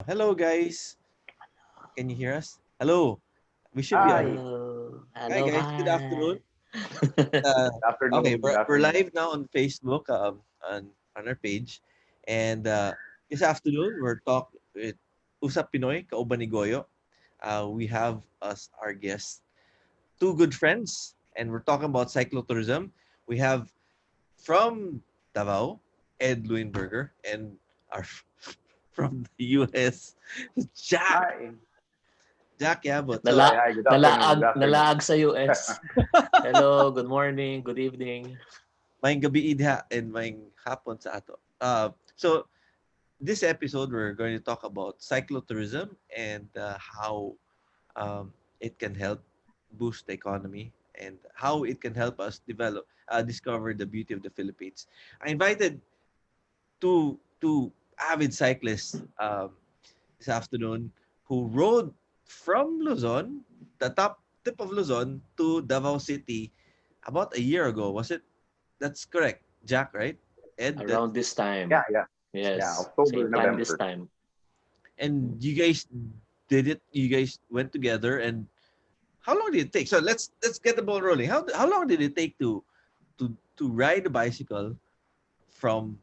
Hello, guys. Can you hear us? Hello. We should be on. Hi. Hello. Hi, Hello, guys. Good afternoon. hi. Uh, Good okay, afternoon. Good we're afternoon. live now on Facebook on our page, and this afternoon we're talking with Usap Pinoy, Kauban ni Goyo. We have us our guests, two good friends, and we're talking about cyclotourism. We have from Davao, Ed Leuenberger, and our from the US, Jack Hi. Yabut. So Hi. Nala Hi. Good afternoon. Good afternoon. nalaag sa US. Hello, good morning, good evening. Maayong gabi idha and maayong hapon sa ato. So this episode we're going to talk about cyclotourism and how it can help boost the economy and how it can help us discover the beauty of the Philippines. I invited two avid cyclists this afternoon who rode from Luzon, the top tip of Luzon, to Davao City about a year ago. Was it? That's correct, Jack, right? Ed, that Around this time. Yeah, yeah, yeah. Yes, October, same time this November. time. and you guys did it. You guys went together, and how long did it take? So let's get the ball rolling. How long did it take to ride a bicycle from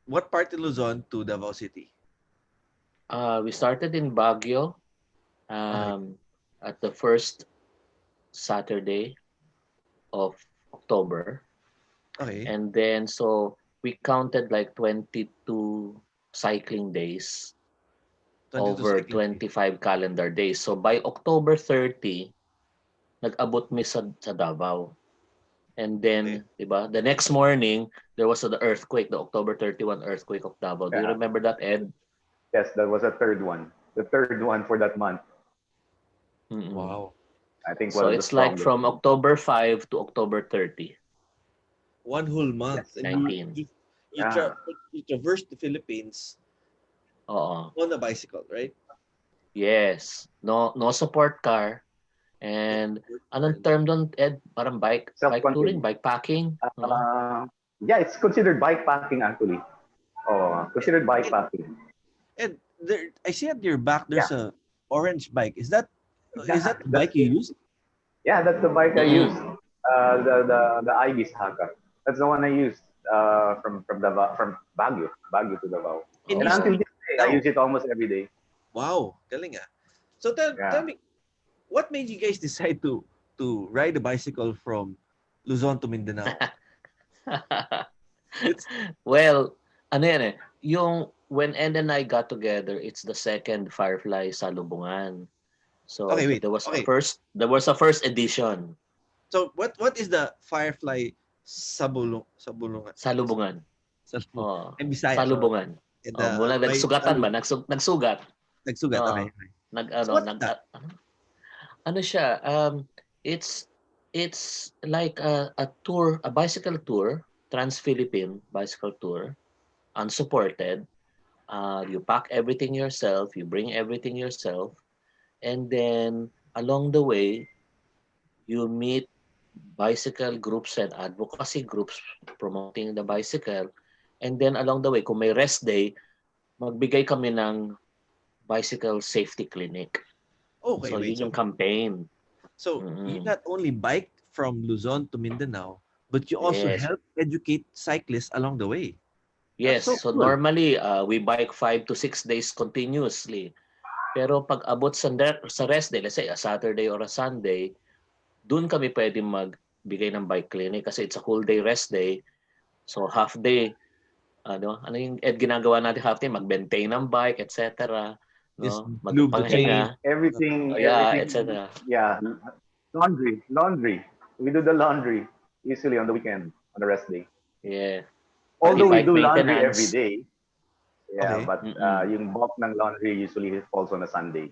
what part in Luzon to Davao City? We started in Baguio Okay, um, at the first Saturday of October. okay, And then, so we counted like 22 cycling days 22 over cycling days. 25 calendar days. So by October 30, nag-abot mi sa Davao. And Okay, then, di ba, the next morning, there was the earthquake, the October 31 earthquake of Davao. Do you Yeah. remember that, Ed? Yes, that was a third one. The third one for that month. Mm-mm. wow, I think So was the it's like strongest. from October 5 to October 30, 1 whole month, Yes. and you 19. you you, Yeah. tra- you traversed the Philippines Oo. on a bicycle, right? Yes. No support car. No, And anong and term doon, Ed? Parang bike touring, Self-contained. bike packing. Oo. Uh, yeah, it's considered bikepacking actually. Oh, considered and, bikepacking. and there, I see at your back Yeah. there's a orange bike. Is Yeah. that the bike you use? That's the bike I used. Mm-mm. The Ibis Haka. That's the one I used from Davao, from Baguio to Davao. And And you Oo. until still this use it day, I now. use it almost every day. Wow, galing ah. So tell Yeah. me, what made you guys decide to ride a bicycle from Luzon to Mindanao? It's Well, ano yan eh, yung when Ed and I got together, it's the second Firefly Salubungan. So okay. Wait. there was a Okay. first edition. So what is the Firefly sabulungan? Salubungan. Salubong. Oh, And Bisaya, sorry. salubungan. And Oh, mula may nagsugatan ba? Nagsugat. nagsugat. Okay. Oo. Okay. Nag So ano, what's nag that? ano siya, it's it's like a tour, a bicycle tour, Trans-Philippine bicycle tour, unsupported. You pack everything yourself, you bring everything yourself, and then along the way, you meet bicycle groups and advocacy groups promoting the bicycle. And then along the way, kung may rest day, magbigay kami ng bicycle safety clinic. Okay. So Wait. yun So yung campaign. you Mm-mm. not only bike from Luzon to Mindanao, but you also Yes. help educate cyclists along the way. That's Yes. so So cool. normally, we bike 5 to 6 days continuously. Pero pag abot sa rest day, let's say a Saturday or a Sunday, doon kami pwede magbigay ng bike clinic kasi it's a whole day rest day. So half day, ano yung ginagawa natin half day, mag-maintain ng bike, etc. Just No? lube the chain. Magpahinga. Everything, Yeah, everything. etc. Yeah. Laundry. We do the laundry usually on the weekend, on the rest day. Yeah. Pati Although we bike do laundry every maintenance. day, yeah, Okay. but Mm-mm. yung bulk ng laundry usually falls on a Sunday.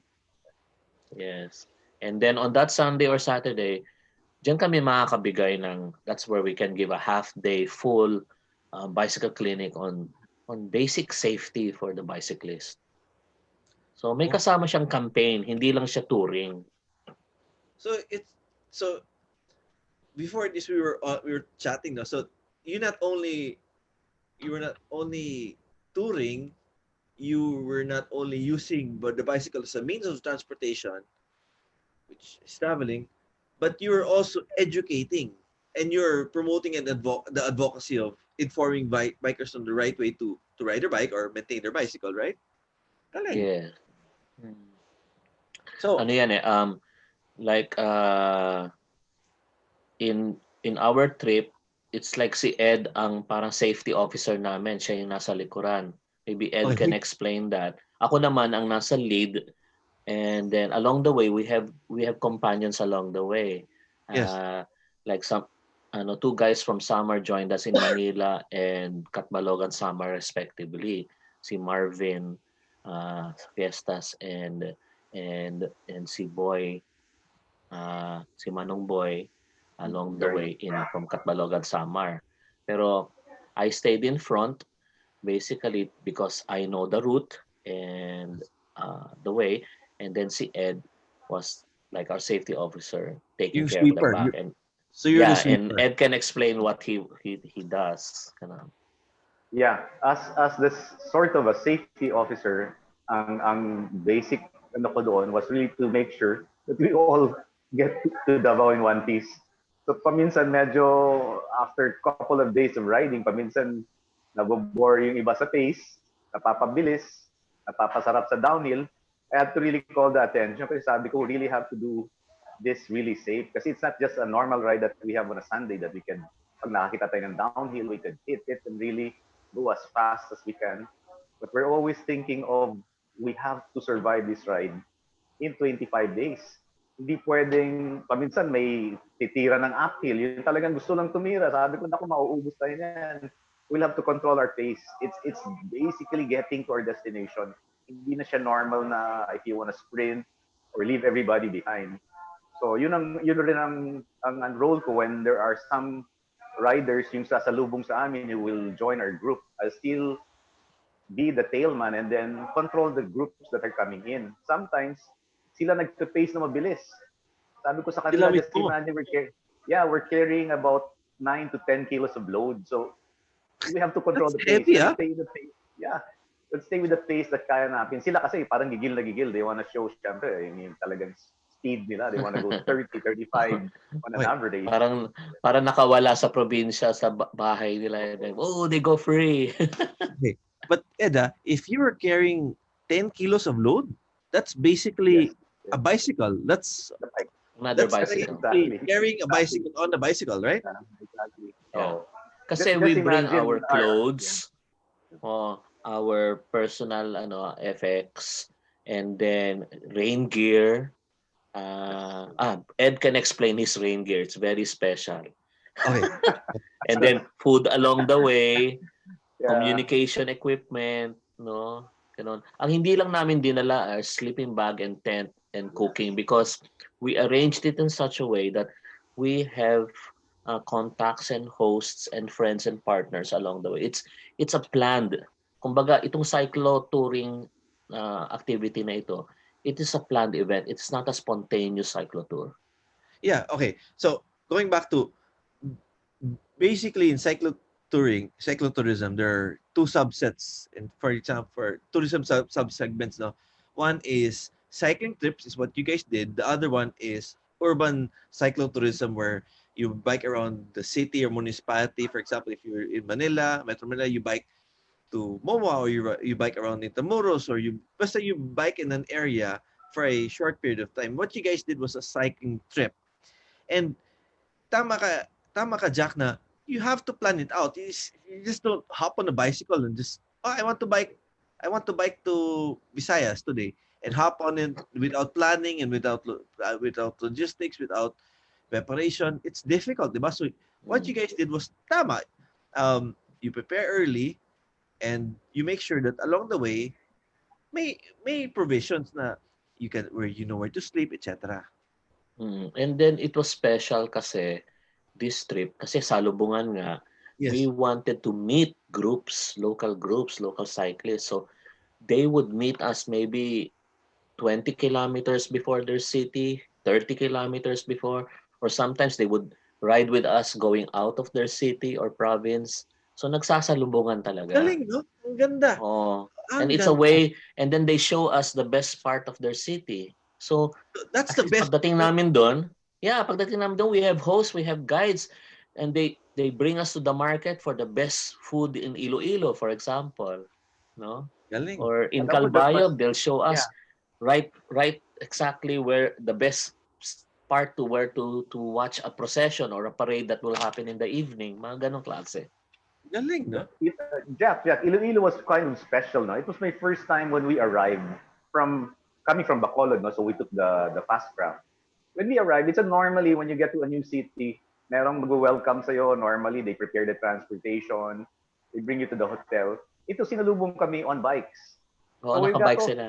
Yes. And then on that Sunday or Saturday, diyan kami makakabigay ng, that's where we can give a half day full bicycle clinic on basic safety for the bicyclist. So may Wow. kasama siyang campaign, hindi lang siya touring. So it's so before this we were chatting now. So you not only you were not only touring, you were not only using but the bicycle as a means of transportation, which is traveling, but you're also educating and you're promoting the advocacy of informing bikers on the right way to ride their bike or maintain their bicycle, right? Galing. Yeah. Mm. So, Ano yan eh, like in our trip, it's like si Ed ang parang safety officer namin. Siya yung nasa likuran. Maybe Ed can okay. explain that. Ako naman ang nasa lead, and then along the way we have companions along the way. Yes. Like two guys from Samar joined us in Manila and Catbalogan Samar respectively. Si Marvin Fiestas and si Boy, si Manong Boy along the Journey. way from Catbalogan Samar. Pero I stayed in front basically because I know the route and the way, and then si Ed was like our safety officer taking Yung care of the sweeper. back. And So you're the yeah, and sweeper. Ed can explain what he does. Ganun. Yeah, as this sort of a safety officer, ang basic ano ko doon was really to make sure that we all get to Davao in one piece. So paminsan medyo after couple of days of riding, paminsan nabobore yung iba sa pace, napapabilis, napapasarap sa downhill. I had to really call the attention kasi sabi ko, we really have to do this really safe kasi it's not just a normal ride that we have on a Sunday that we can, pag nakakita tayo ng downhill, we could hit it and really go as fast as we can. But we're always thinking of we have to survive this ride in 25 days. Hindi pwedeng, paminsan may titira ng uphill. Yun talagang gusto lang tumira. Sabi ko, naku, mauubos tayo yan. We'll have to control our pace. It's basically getting to our destination. Hindi na siya normal na if you want to sprint or leave everybody behind. So yun rin ang role ko when there are some riders yung sasalubong sa amin who will join our group. I'll still be the tailman and then control the groups that are coming in. Sometimes sila nagpe-pace na mabilis. Sabi ko sa Sila kanila, just mismo. imagine we're carrying about 9 to 10 kilos of load. So we have to control That's the pace. heavy, Let's ah. stay with the pace. Yeah. Let's stay with the pace that kaya natin. Sila kasi parang gigil na gigil. They wanna show, syempre, yung talagang speed nila. They wanna go 30, 35 on an Okay. average. Parang nakawala sa probinsya sa bahay nila. Oh, they go free. Okay. But Eda, if you were carrying 10 kilos of load, that's Yes. basically Yes. a bicycle. That's The bike. Another that's bicycle. basically Exactly. carrying a Exactly. bicycle on a bicycle, right? Exactly. Yeah. So Kasi just we bring imagine our our clothes, our personal FX, and then rain gear. Ed can explain his rain gear. It's very special. Okay. And then food along the way, yeah. communication equipment, no? Ganun. Ang hindi lang namin dinala are sleeping bag and tent and cooking because we arranged it in such a way that we have contacts and hosts and friends and partners along the way. It's a planned. Kumbaga, itong cyclo-touring activity na ito, it is a planned event. It's not a spontaneous cyclo-tour. Yeah, okay. So going back to basically in cyclotourism, there are two subsets. And for example, for tourism sub-segments now, one is cycling trips is what you guys did. The other one is urban cyclotourism where you bike around the city or municipality. For example, if you're in Manila, Metro Manila, you bike to Momoa or you bike around Intramuros or basta you bike in an area for a short period of time. What you guys did was a cycling trip. And tama ka, tama ka Jack na you have to plan it out. You just don't hop on a bicycle and just I want to bike to Visayas today and hop on it without planning and without logistics, without preparation. It's difficult, diba? So what you guys did was tama. You prepare early and you make sure that along the way may provisions na you can where you know where to sleep, etc. And then it was special kasi this trip, kasi salubungan nga, we Yes. wanted to meet local groups, local cyclists. So they would meet us maybe 20 kilometers before their city, 30 kilometers before, or sometimes they would ride with us going out of their city or province. So nagsasalubungan talaga. Galing, no? Ang ganda. Oh, And Ang it's a ganda. way, and then they show us the best part of their city. So, That's at the least best. pagdating namin doon, yeah, pagdating namin doon, we have hosts, we have guides, and they bring us to the market for the best food in Iloilo, for example, no? Galing. Or in That was, Calbayo, they'll show yeah. us right exactly where the best part to where to watch a procession or a parade that will happen in the evening. Mga ganong klase. Galing, no? Jack, Iloilo was kind of special, no? It was my first time when we arrived from coming from Bacolod, no? So we took the fast craft. When we arrived, it's a normally when you get to a new city, merong mag-welcome sa'yo. Normally, they prepare the transportation. They bring you to the hotel. Ito, sinalubong kami on bikes. Oo, So we got nakabike off, sila.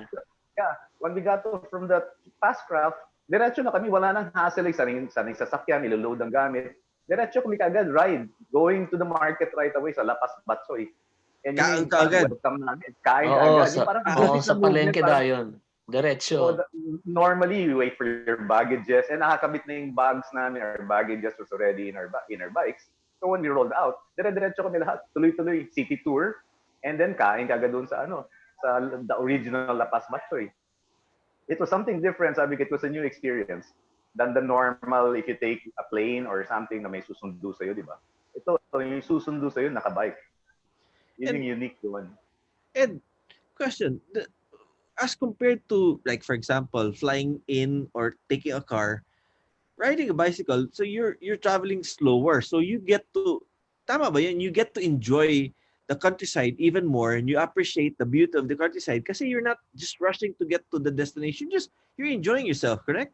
yeah, when we got off from the fast craft, diretso na kami, wala nang hassle, sanay sasakyan, iloload ang gamit. Diretso kami kagad, ride, going to the market right away sa Lapas Batsoy. And yun Kaang yung ka parang agad. welcome namin. Kain ka Oo, agad. Yung parang oo, immediate sa na movement. palengke Parang, dayon. so, Diretso. normally, you wait for your baggages and nakakabit na yung bags namin. Our baggages was already in our bikes. So when we rolled out, dire-diretso kami lahat. Tuloy-tuloy, city tour. And then kain ka agad doon sa sa the original Lapas Batsoy. It was something different. Sabi ko, it was a new experience than the normal if you take a plane or something na may susundo sa'yo, di ba? Ito, yung susundo sa'yo, nakabike. Yun And yung unique doon. and question, as compared to like for example, flying in or taking a car, riding a bicycle, so you're traveling slower. So you get to tama ba yan? You get to enjoy the countryside even more and you appreciate the beauty of the countryside kasi you're not just rushing to get to the destination. You're enjoying yourself, correct?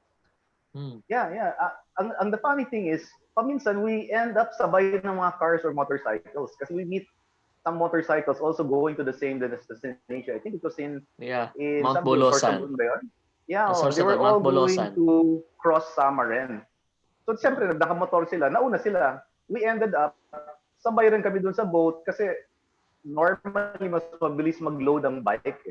Hmm. Yeah. And the funny thing is, paminsan we end up sabay ng mga cars or motorcycles kasi we meet some motorcycles also going to the same destination. I think it was Yeah, in Mount sabi ko, Bolosan. Sorsogon ba yun? Yeah, they were Sorsogon, all Mount going Bolosan. to cross Samaren. So siyempre, nagdakamotor sila, nauna sila. We ended up, sabay rin kami dun sa boat kasi normally mas mabilis mag-load ang bike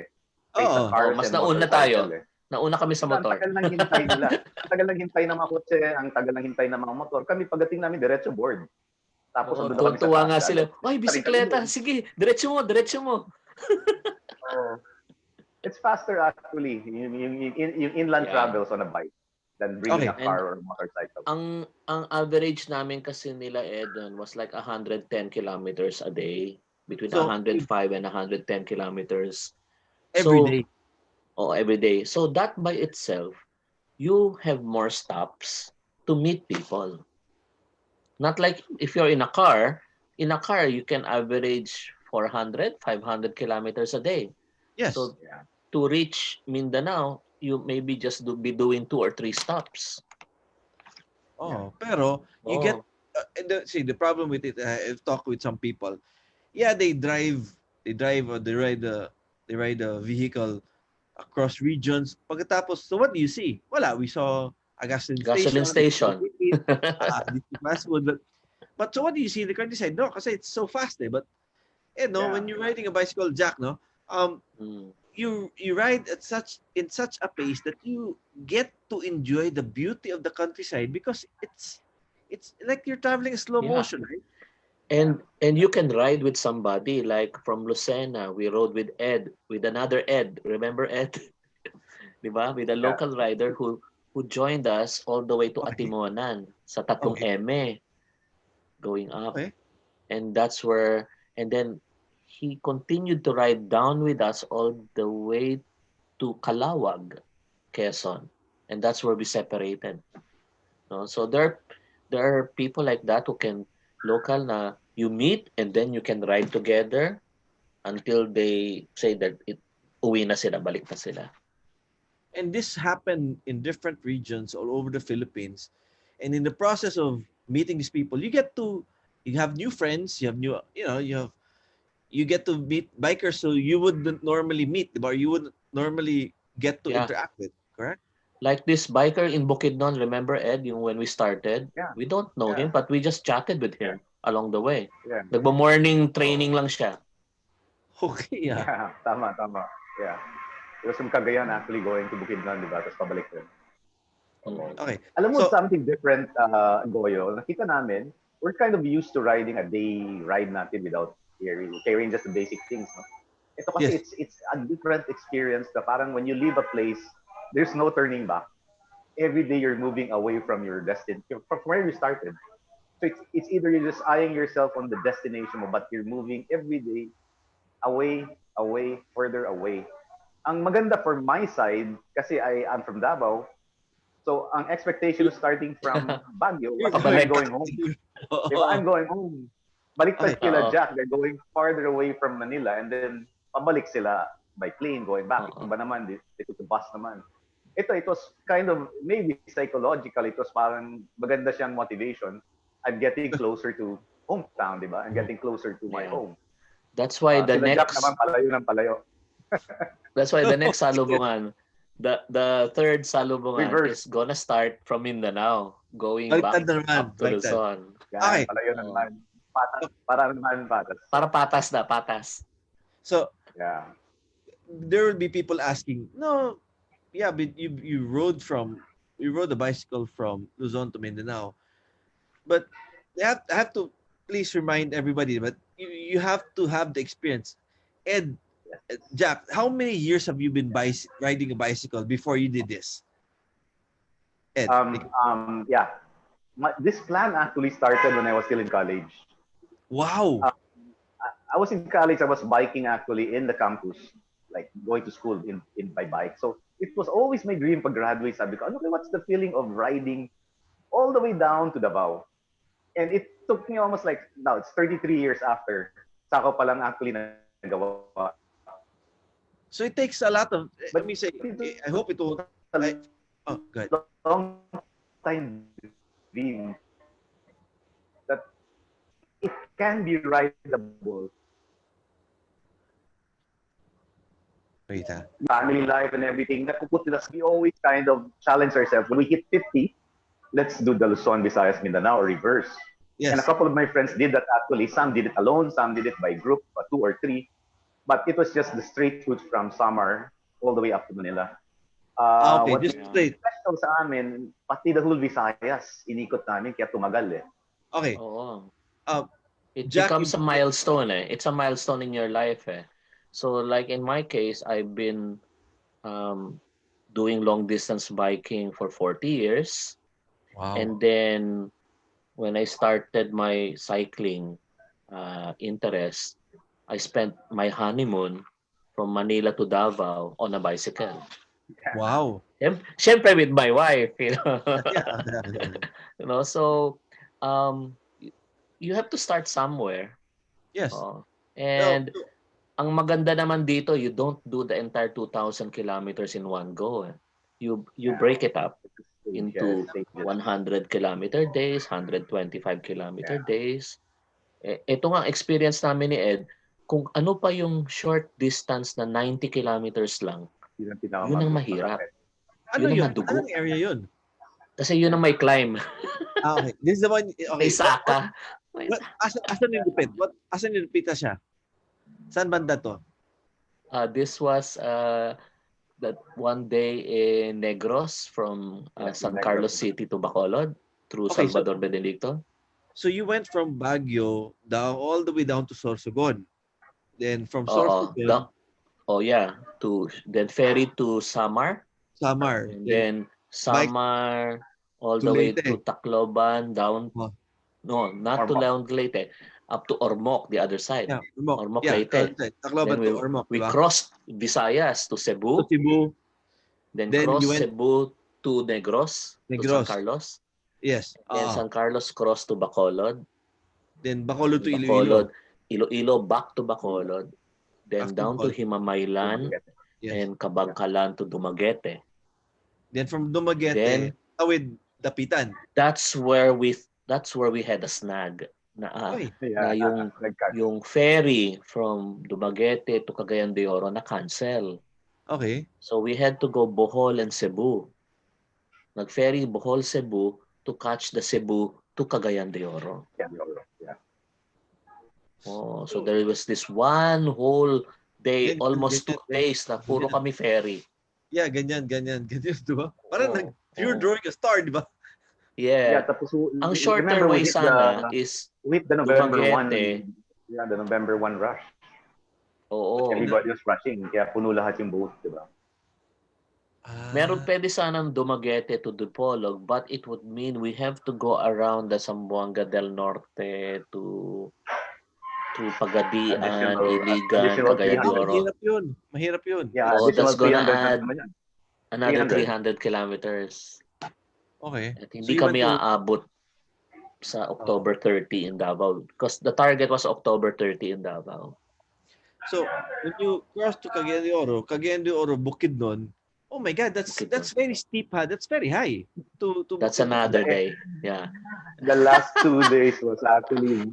kaysa Oo. Oh, cars mas and nauna motorcycle tayo. Nauna kami sa Ang motor. tagal ng hintay nila. Ang tagal ng hintay ng mga kotse, ang tagal ng hintay ng mga motor. Kami pagdating namin, diretso board. Tapos Oo, andun na kami sa tuwa taas nga sila. agad. Ay, Tarin kami bisikleta. doon. Sige, diretso mo, diretso mo. So, it's faster actually, yung inland Yeah. travels on a bike than bringing Okay. a car or a motorcycle. Ang average namin kasi nila Eden was like 110 kilometers a day, between So 105 and 110 kilometers. every So, day. every day. So that by itself, you have more stops to meet people. Not like if you're in a car you can average 400, 500 kilometers a day. Yes. So Yeah. to reach Mindanao, you maybe just be doing 2 or 3 stops. Oh, pero you get Oh, see the problem with it. I've talked with some people. Yeah, they ride a vehicle across regions. Pagkatapos, so what do you see? Wala, we saw a gasoline station. gasoline station. We eat, this is fast food. But so what do you see in the countryside? No, kasi it's so fast eh. But Yeah. when you're riding a bicycle, Jack, no, um, Mm. you ride at such a pace that you get to enjoy the beauty of the countryside because it's like you're traveling in slow Yeah. motion, right? And you can ride with somebody like from Lucena. We rode with Ed, with another Ed. Remember Ed? Di ba? With a Yeah. local rider who joined us all the way to Okay. Atimonan sa Tatlong Okay. Eme going up. Okay. And that's where, and then he continued to ride down with us all the way to Calawag, Quezon. And that's where we separated. No? So there are people like that who can local na you meet and then you can ride together until they say that uwi na sila, balik na sila. And this happened in different regions all over the Philippines. And in the process of meeting these people, you have new friends, you have new, you get to meet bikers so you wouldn't normally meet, or you wouldn't normally get to Yeah. interact with, correct? Like this biker in Bukidnon, remember Ed, yung when we started? Yeah. We don't know Yeah. him, but we just chatted with him along the way. Yeah. Nagmo-morning training lang siya. Okay, yeah. Yeah. Tama. Yeah. It was from Cagayan actually going to Bukidnon, di ba? Tapos pabalik rin. Okay. Alam mo, So, something different, Goyo, nakita namin, we're kind of used to riding a day ride natin without carrying just the basic things. No? Ito kasi Yes. it's a different experience na parang when you leave a place, there's no turning back. Every day you're moving away from your destination, from where you started. So it's either you're just eyeing yourself on the destination mo, but you're moving every day away, away, further away. Ang maganda for my side, kasi I'm from Davao, so ang expectation of starting from Baguio was I'm Pabalik. going home. Di ba? Oo. I'm going home. Okay. Baliktad kila Oo. Jack, they're going farther away from Manila and then pabalik sila by plane going back. Oo. Iba naman, they took the bus naman. It was kind of, maybe psychological, it was parang maganda siyang motivation. I'm getting closer to hometown, di ba? I'm getting closer to my Yeah. home. That's why the Sila Jack naman next palayo ng palayo. salubungan, the third salubungan Reverse. is gonna start from Mindanao, going back Baliktad na naman. up to Baliktad. Luzon. Yan, Okay. palayo na Oo. naman. Patas, para naman patas. Para patas na, patas. So, Yeah. there will be people asking, no, yeah, but you rode the bicycle from Luzon to Mindanao. But I have to please remind everybody, but you have to have the experience. And Jack, how many years have you been riding a bicycle before you did this? Ed, Yeah. This plan actually started when I was still in college. wow. I was in college. I was biking actually in the campus, like going to school in by bike. So it was always my dream pag graduate. Sabi ko, ano kaya what's the feeling of riding all the way down to Davao? And it took me almost like, now it's 33 years after. Sako pa lang actually nagawa. So it takes a lot of, But let me say, I hope it will, oh, good. long time dream that it can be rideable. Wait, ha? Family life and everything, napuput us, we always kind of challenge ourselves. When we hit 50, let's do the Luzon, Visayas, Mindanao, or reverse. Yes. And a couple of my friends did that actually. Some did it alone, some did it by group, 2 or 3. But it was just the straight route from Samar all the way up to Manila. Okay, What just was straight. special sa amin, pati the whole Visayas, inikot namin, kaya tumagal eh. Okay. Oo. It Jack, becomes a milestone eh. It's a milestone in your life eh. So like in my case, I've been doing long distance biking for 40 years. wow. And then when I started my cycling interest, I spent my honeymoon from Manila to Davao on a bicycle. Wow. Siyempre with my wife, you know. Yeah. You know, so you have to start somewhere. Yes. And No, ang maganda naman dito, you don't do the entire 2,000 kilometers in one go. You break it up into 100 kilometer days, 125 kilometer days. Ito nga experience namin ni Ed, kung ano pa yung short distance na 90 kilometers lang, yun ang mahirap. ano Yun ang yun? madugo. Anong area yun? Kasi yun ang may climb. Okay. This is the one, okay. May saka. Asan yung lupit? Asan yung lupita siya? Saan banda to? This was that one day in Negros from San Carlos City to Bacolod through Okay, Salvador Benedicto. So you went from Baguio down all the way down to Sorsogon. Then from Sorsogon, then ferry to Samar. Samar. And then Samar all the way to Tacloban down. No, not to Leyte. Up to Ormoc, the other side. Yeah, Ormoc Leyte. Tacloban to Ormoc. We crossed Visayas to Cebu. Then crossed Cebu to Negros, to San Carlos. Yes. Then San Carlos crossed to Bacolod. Then Bacolod to Iloilo. Iloilo back to Bacolod. Then down to Himamaylan and Kabangkalan to Dumaguete. Then from Dumaguete, with Dapitan. That's where we had a snag. Na yung ferry from Dumaguete to Cagayan de Oro na cancel. Okay. So we had to go Bohol and Cebu. Nag-ferry Bohol, Cebu to catch the Cebu to Cagayan de Oro. Yeah. Oh, so there was this one whole day, almost 2 days na puro kami ferry. Yeah, ganyan, di ba? Parang you're drawing a star, di ba? Yeah. Tapos, ang shorter way sana is with the November 1. Dumaguete. Yeah, the November 1 rush. Oo. Everybody was rushing, kaya puno lahat yung boat, di ba? Meron Ah, pwede sanang Dumaguete to Dipolog, but it would mean we have to go around the Zamboanga del Norte to Pagadian, Iligan, Additional Cagayan de 300. Oro. mahirap yun. Mahirap yun. Yeah, Oh, that's additional gonna 300 na add naman yan. another 300. 300 kilometers. Okay. At So hindi you went kami to, aabot sa oh. October 30 in Davao because the target was October 30 in Davao. So when you cross to Cagayan de Oro, Bukidnon, oh my God, Bukidnon. that's very steep, ha? That's very high to That's Bukidnon. another day. Yeah. The last 2 days was actually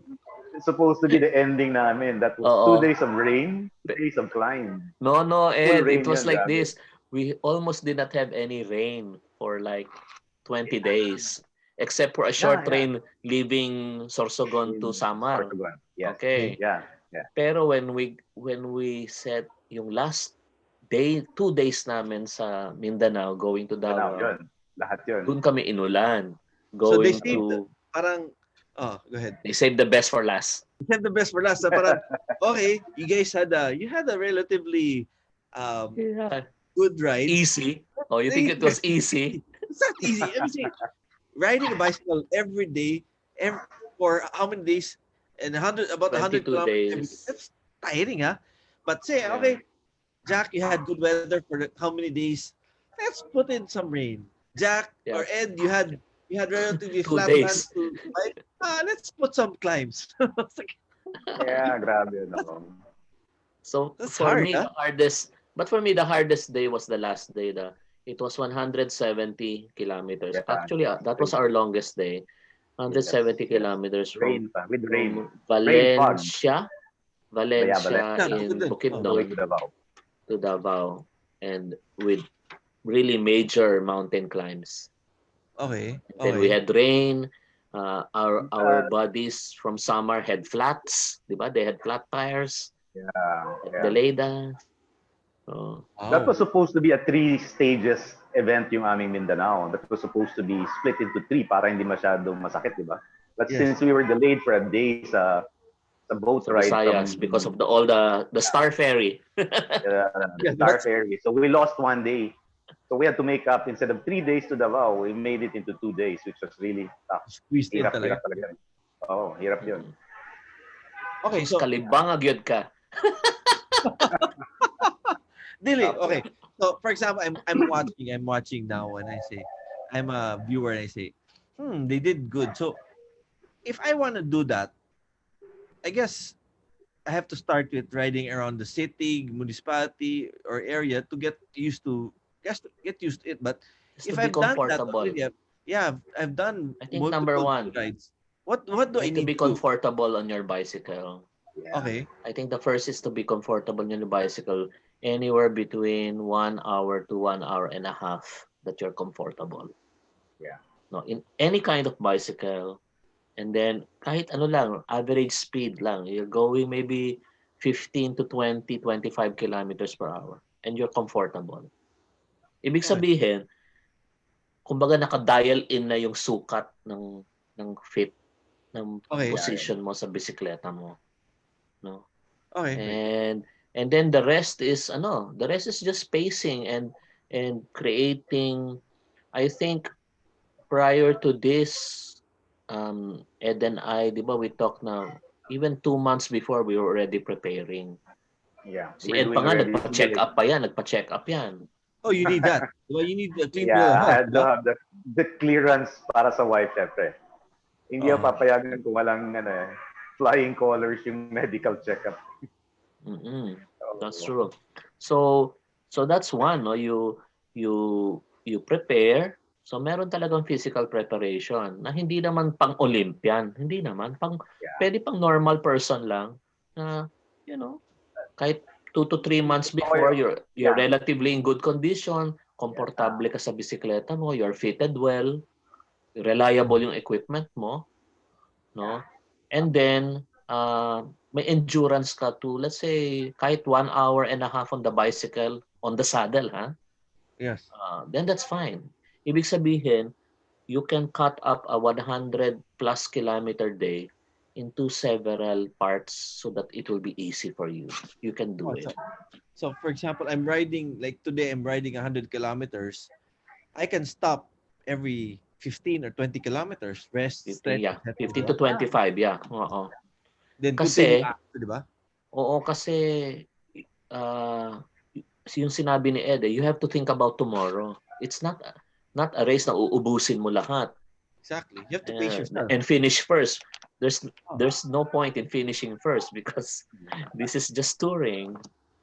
supposed to be the ending namin. That was 2 days of rain, 2 days of climb. No, Full Ed, it rain was yun, like grabe. this. We almost did not have any rain for like 20 days, except for a short Yeah. rain leaving Sorsogon to In Samar. Sorsogon. Yes. Okay. Yeah. Pero when we set yung last day, 2 days namin sa Mindanao going to Mindanao, Davao, yun. Lahat yun. dun kami inulan. So they Going saved to, parang, oh, go ahead. they saved the best for last. You had the best for last. Parang, okay, you guys had a relatively Yeah. good ride. Easy. Oh, you think it was easy? It's not easy. I mean, say, riding a bicycle every day, for how many days? And about 100 22 kilometers every day. days. That's tiring, huh? But say, Yeah. okay, Jack, you had good weather for how many days? Let's put in some rain. Jack Yeah. or Ed, you had relatively 2 flat land days. to bike. Let's put some climbs. It's like, Yeah, grabe. No. So that's for hard, me, huh? the hardest day was the last day. It was 170 kilometers. Yeah. Actually, that was our longest day. 170 Yes. kilometers Rain pa. With rain. from Rain fog. Valencia, Yeah, Valencia Valencia. Yeah, in Bukidnon. Oh, Bukidnon Going to Davao. to Davao, and with really major mountain climbs. okay. Then we Okay. had rain. Our buddies from Samar had flats, diba? They had flat tires. Yeah. Delayed us. So, That was Wow. supposed to be a 3 stages event yung aming Mindanao. That was supposed to be split into 3 para hindi masyadong masakit, di ba? But Yes. since we were delayed for a day sa boat sa ride Visayas from because of all the Star Ferry. the Yeah, Star that's Ferry, so we lost one day. So we had to make up, instead of 3 days to Davao, we made it into 2 days, which was really tough. squeezed in Hirap talaga. talaga. Oh, hirap yun. Okay, so Kalibang agyod ka. Dili, okay. So for example, I'm watching now and I say, I'm a viewer and I say, they did good. So if I want to do that, I guess I have to start with riding around the city, municipality, or area to get used to it. But Is if to be I've done that comfortable. already, I've done I think number multiple one, rides. What do I need to need be to do? comfortable on your bicycle. Yeah. Okay. I think the first is to be comfortable on your bicycle anywhere between 1 hour to 1 hour and a half that you're comfortable. Yeah. No, in any kind of bicycle. And then kahit ano lang, average speed lang. You're going maybe 15 to 20, 25 kilometers per hour and you're comfortable. Ibig Okay. sabihin, kumbaga naka-dial in na yung sukat ng fit ng Okay. position mo sa bisikleta mo, no? Okay. And then the rest is just pacing and creating. I think prior to this, Ed and I, di ba, we talked now, even 2 months before, we were already preparing. Yeah. Si We're Ed pa doing nga, already. nagpa-check up yan. Oh, you need that. Well, you need a clean bill Yeah, of I health, had to diba? have the clearance para sa wife, syempre. Hindi ako Oh. papayagan kung walang flying colors yung medical checkup. That's true. So that's one, no? You prepare. So meron talagang physical preparation na hindi naman pang Olympian, hindi naman pwede pang normal person lang na kahit 2 to 3 months before you're relatively in good condition, komportable ka sa bisikleta mo, you're fitted well, reliable yung equipment mo, no? And then may endurance ka to, let's say, kahit 1 hour and a half on the bicycle, on the saddle, ha? Yes. Then that's fine. Ibig sabihin, you can cut up a 100 plus kilometer day into several parts so that it will be easy for you. You can do Oh, it. so for example, I'm riding like today. I'm riding 100 kilometers. I can stop every 15 or 20 kilometers, rest, 15, stretch, yeah. etc. Di 15 ba? to 25, yeah. Oo. Then continue Kasi, after, di ba? oo, kasi uh, yung sinabi ni Ed, you have to think about tomorrow. It's not a race na uubusin mo lahat Exactly. You have to pace yourself. and finish first. There's Oh, there's no point in finishing first because this is just touring,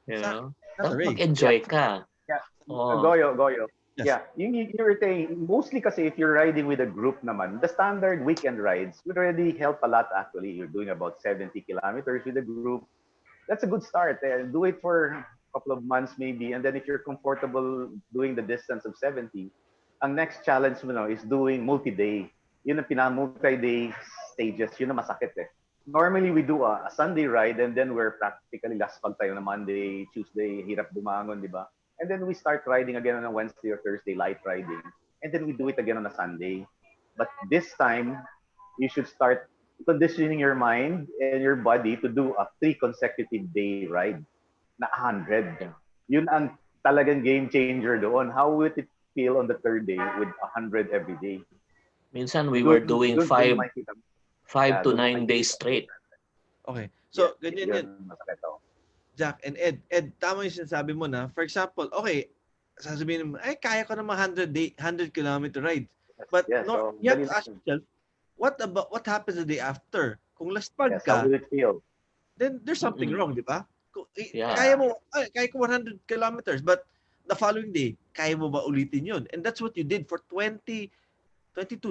you exactly. know. Not a Dapat race. Yeah, mag-enjoy ka. yeah. Oh, Goyo. Yes. Yeah, you were saying, mostly kasi if you're riding with a group naman, the standard weekend rides would already help a lot actually. You're doing about 70 kilometers with a group. That's a good start. Do it for a couple of months maybe, and then if you're comfortable doing the distance of 70, ang next challenge mo is doing multi-day. Yun ang multi-day stages. Yun ang masakit eh. Normally we do a Sunday ride and then we're practically laspag tayo na Monday, Tuesday, hirap bumangon, di ba? And then we start riding again on a Wednesday or Thursday, light riding. And then we do it again on a Sunday. But this time, you should start conditioning your mind and your body to do a 3 consecutive day ride na 100. yeah. Yun ang talagang game changer doon. How would it feel on the third day with 100 every day? Minsan we were doing Doon makikita. five Yeah, to doon mo 9 days makikita. straight. Okay. Yeah, So, ganyan yan. yun masakit ako. Jack and Ed. Ed, tama yung sinasabi mo na. For example, okay, sasabihin mo, ay, kaya ko naman 100 kilometer ride. But Yes, so you have dali to ask lang. yourself, what happens the day after? Kung laspag Yes, how ka, will it feel? then there's something Mm-mm. wrong, di ba? Yeah. Kaya ko 100 kilometers, but the following day, kaya mo ba ulitin yun? And that's what you did for 22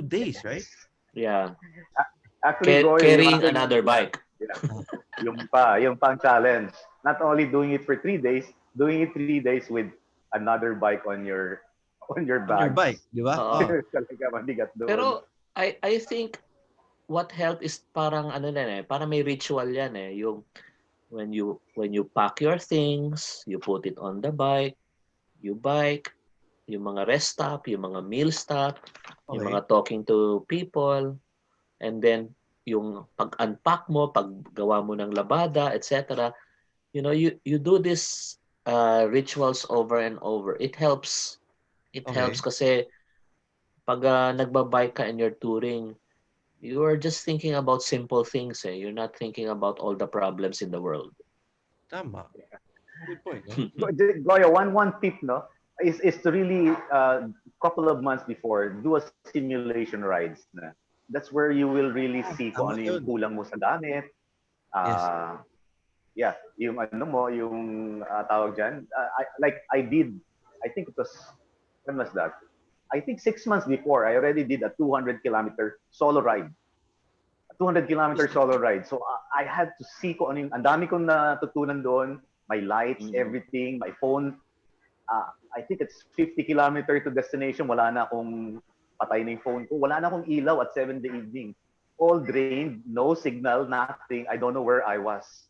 days, right? Yeah. Actually, Goyo, yung Carrying aking, another bike. yeah, yung pang challenge. Not only doing it for 3 days, doing it 3 days with another bike on your On your bags. bike, di ba? Oo. Oh. Talaga mabigat doon. Pero I think what helped is parang ano na parang may ritual yan yung when you pack your things, you put it on the bike, you bike, yung mga rest stop, yung mga meal stop, yung Okay. mga talking to people, and then yung pag-unpack mo, paggawa mo ng labada, etc. You do this rituals over and over. It helps. It Okay. helps kasi pag nagbabike ka and you're touring, you are just thinking about simple things. You're not thinking about all the problems in the world. Tama. Good point. No? Goyo, one tip, no, is to really couple of months before do a simulation rides na. That's where you will really see kung Tama ano yung yun. kulang mo sa gamit. Yes. Yeah, yung ano mo, yung tawag dyan. I did, I think it was, when was that? I think 6 months before, I already did a 200-kilometer solo ride. A 200-kilometer solo ride. So I had to see kung ano yung, ang dami kong natutunan doon. My lights, everything, my phone. I think it's 50 kilometer to destination. Wala na akong patay na yung phone ko. Wala na akong ilaw at 7 in the evening. All drained, no signal, nothing. I don't know where I was.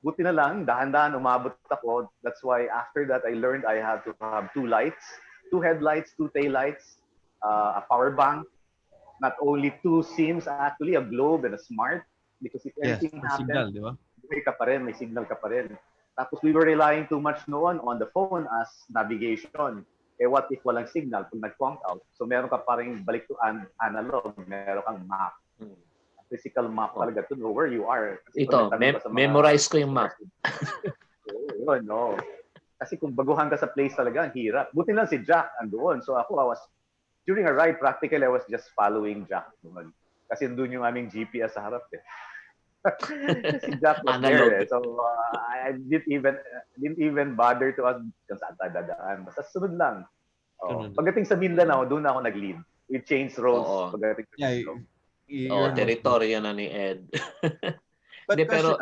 Buti na lang, dahan-dahan umabot ako. That's why after that, I learned I have to have 2 lights, 2 headlights, 2 taillights, a power bank, not only 2 SIMs, actually a globe and a smart. Because if Yes. anything happens, Signal, di ba? buhay ka pa rin, may signal ka pa rin. Tapos we were relying too much noon on the phone as navigation. What if walang signal pag nag-conk out? So meron ka pa rin balik to analog, meron kang map. Physical map talaga to know where you are. Kasi Ito, memorize ko yung map. Yun, no. Kasi kung baguhan ka sa place talaga, ang hirap. Buti lang si Jack andoon. So ako, during a ride, practically, I was just following Jack noon. Kasi doon yung aming GPS sa harap eh. Si Jack was there. So I didn't even bother to ask kung saan tayo dadaan. Basta sunod lang. Pagdating sa Mindanao, doon ako nag-lead. We changed roles. Pagdating sa Mindanao. Teritoryo na ni Ed. But pero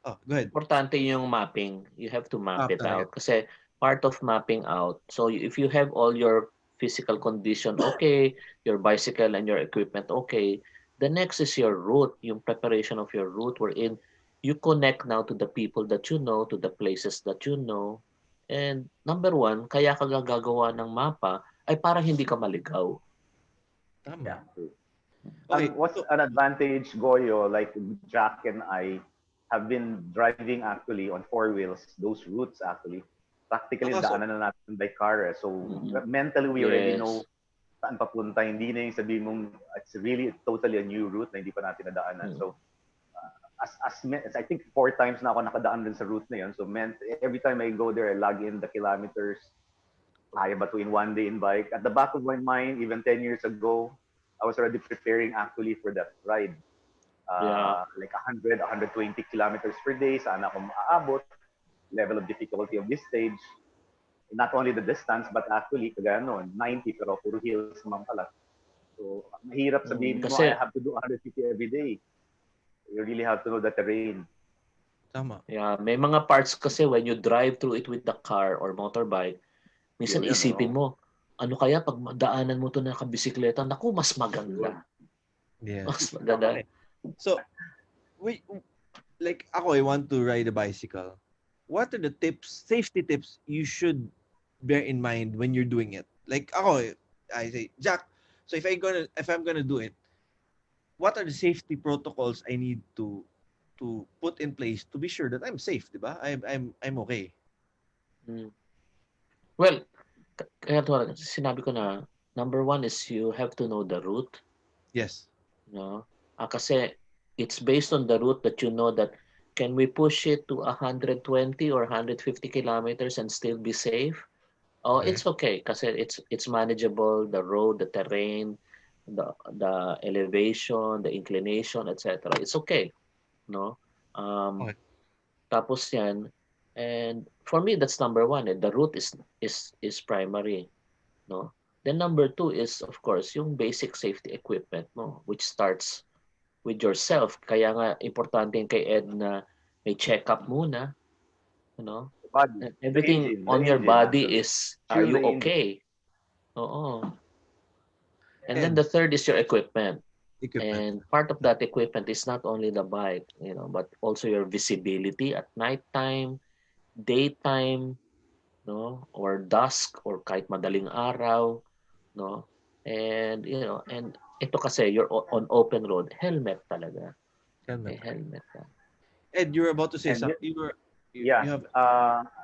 go ahead. Importante yung mapping. You have to map it out. Kasi part of mapping out. So if you have all your physical condition okay, your bicycle and your equipment okay, the next is your route, yung preparation of your route wherein you connect now to the people that you know, to the places that you know. And number 1, kaya ka gagawa ng mapa ay para hindi ka maligaw. Tama. Okay, What's so an advantage, Goyo? Like Jack and I have been driving actually on four wheels, those routes actually. Practically, so daanan na natin by car. So Mhm. mentally, we already know Yes. saan papunta. Hindi na yung sabihin mong it's really totally a new route na hindi pa natin nadaanan. Mm. So as I think 4 times na ako nakadaan din sa route na yun. So meant every time I go there, I log in the kilometers. Kaya ba to in one day in bike? At the back of my mind, even 10 years ago, I was already preparing actually for that ride. Yeah. Like 100, 120 kilometers per day. Saan ako maaabot? Level of difficulty of this stage. Not only the distance, but actually, kagaya noon, 90, pero puro hills naman pala. So, mahirap sabihin mo, I Kasi have to do 150 every day. You really have to know the terrain. tama. yeah, may mga parts kasi when you drive through it with the car or motorbike, minsan Yun, isipin no? mo, ano kaya pag daanan mo to na nakabisikleta, naku, mas Yun. maganda. Mas Yes. maganda. Okay. So, we like ako, I want to ride a bicycle. What are the tips, safety tips you should bear in mind when you're doing it? Like ako, I say, Jack, so if I'm gonna do it, what are the safety protocols I need to put in place to be sure that I'm safe, di ba? I'm okay. Mm. Well, kaya to, sinabi ko na, number one is you have to know the route. Yes. No? Kasi it's based on the route that you know that can we push it to 120 or 150 kilometers and still be safe? Oh, Okay. it's okay kasi it's manageable, the road, the terrain, the elevation, the inclination, etc. It's okay, no? Um, Okay. tapos yan, and for me that's number one. The route is primary, no? Then number two is of course yung basic safety equipment mo, which starts with yourself. Kaya nga importante yung kay Ed na may check-up muna, you know? The body, Everything the on your engine body actually. is, are Tune you the engine. okay? Oo. And then And the third is your equipment. equipment. And part of that equipment is not only the bike, but also your visibility at nighttime, daytime, no, or dusk, or kahit madaling araw, no. And and ito kasi you're on open road, helmet talaga. Helmet. May helmet ka. Ed, you were about to say And something. You yeah, have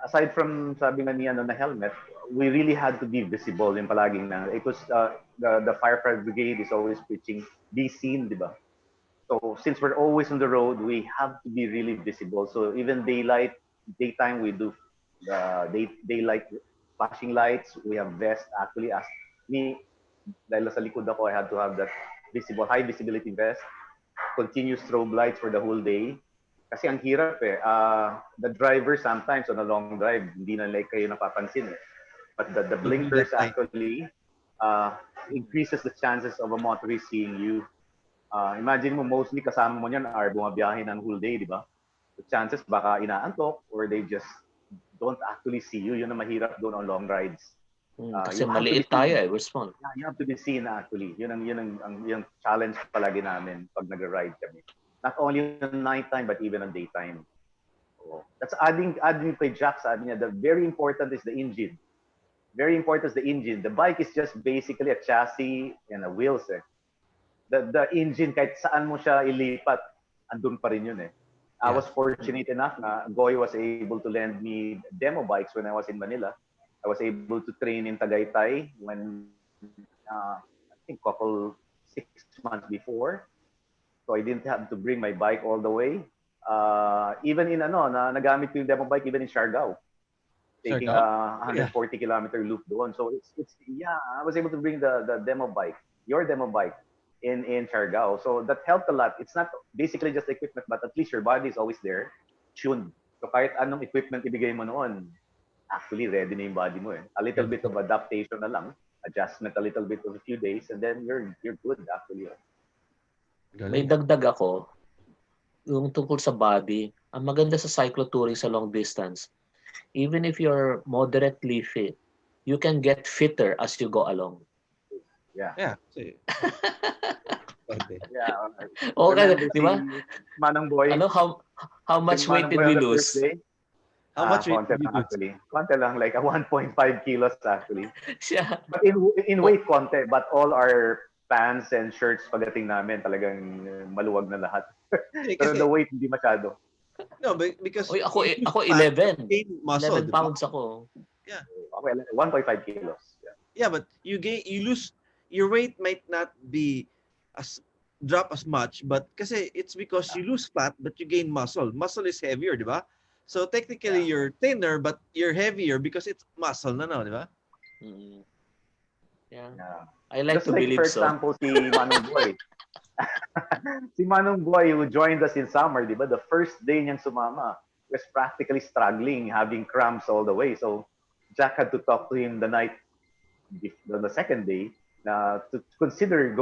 aside from sabi nga niya na helmet, we really had to be visible yung palaging na. It was, the firefighter brigade is always preaching, be seen, di ba? So since we're always on the road, we have to be really visible. So even daytime, we do daylight flashing lights. We have vests. Actually, as me, dahil sa likod ako, I had to have that high visibility vest. Continuous strobe lights for the whole day. Kasi ang hirap eh. The driver sometimes on a long drive, hindi na like kayo napapansin eh. But the to do that blinkers night. actually increases the chances of a motorist seeing you. Imagine mo, mostly kasama mo niyan are bumabiyahe ng whole day, di ba? The chances baka inaantok or they just don't actually see you. Yun ang mahirap doon on long rides. Kasi You have to be maliit tayo seen. eh, we're small. Yeah, you have to be seen actually. Yung challenge palagi namin pag nag-ride kami. Not only on nighttime but even on daytime. So, that's adding kay Jack, sabi niya, the very important is the engine. Very important is the engine. The bike is just basically a chassis and a wheels eh. The engine, kahit saan mo siya ilipat, andun pa rin yun eh. I Yeah. was fortunate enough na Goyo was able to lend me demo bikes when I was in Manila. I was able to train in Tagaytay when I think couple 6 months before. So I didn't have to bring my bike all the way. Even in nagamit ko yung demo bike even in Siargao, taking Siargao? a Yeah. 140-kilometer loop doon. So it's yeah, I was able to bring the demo bike, your demo bike in Siargao. So that helped a lot. It's not basically just equipment, but at least your body is always there, tuned. So kahit anong equipment ibigay mo noon, actually ready na yung body mo eh. A little bit of adaptation na lang, adjustment a little bit of a few days, and then you're good actually. May Galing. dagdag ako, yung tungkol sa body. Ang maganda sa cyclotouring sa long distance, even if you're moderately fit, you can get fitter as you go along. Yeah. Yeah. See. Pwede. Yeah. Okay, Remember di ba? Manang Boy? Ano, how much weight Manang did Boy we on the first lose? day? How much weight Konti did you lang lose? actually. Konti lang, like a 1.5 kilos actually. Siya. But in weight konti, but all our pants and shirts pagdating namin, talagang maluwag na lahat. Pero the Kasi, weight, hindi masyado. no, because Uy, you lose ako fat, but 11. you gain muscle, 11 di ba? pounds ako. Yeah. Okay, 1.5 kilos. Yeah. Yeah, but you lose, your weight might not be as drop as much, but kasi it's because you lose fat but you gain muscle. Muscle is heavier, di ba? So technically you're thinner but you're heavier because it's muscle na, no, di ba? Mm. Yeah. Yeah. I like Just to like, believe for so. example, si Manong Boy. Si Manong Boy who joined us in summer, di ba? The first day niyang sumama was practically struggling, having cramps all the way. So Jack had to talk to him the second day to consider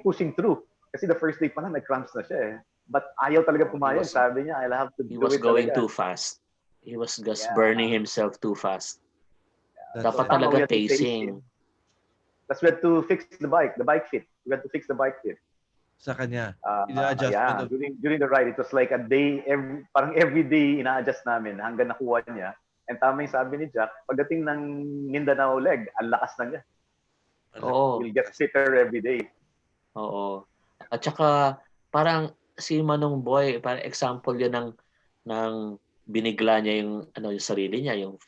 pushing through. Kasi the first day pa lang, nag-cramps na siya eh. But ayaw talaga pumayag. Sabi niya, I'll have to He do was it going talaga. too fast. He was just Yeah. burning himself too fast. That's Dapat it. Tama, we talaga had to pace pacing. him. That's we had to fix the bike fit. We had to fix the bike fit. Sa kanya. The adjustment Yeah, of, during the ride, it was like a day, parang every day ina-adjust namin hanggang nakuha niya. And tama yung sabi ni Jack, pagdating ng Mindanao leg, ang lakas na niya. Oo. He'll get fitter every day. Oo. At saka parang si Manong Boy, parang example 'yun ng binigla niya yung sarili niya, yung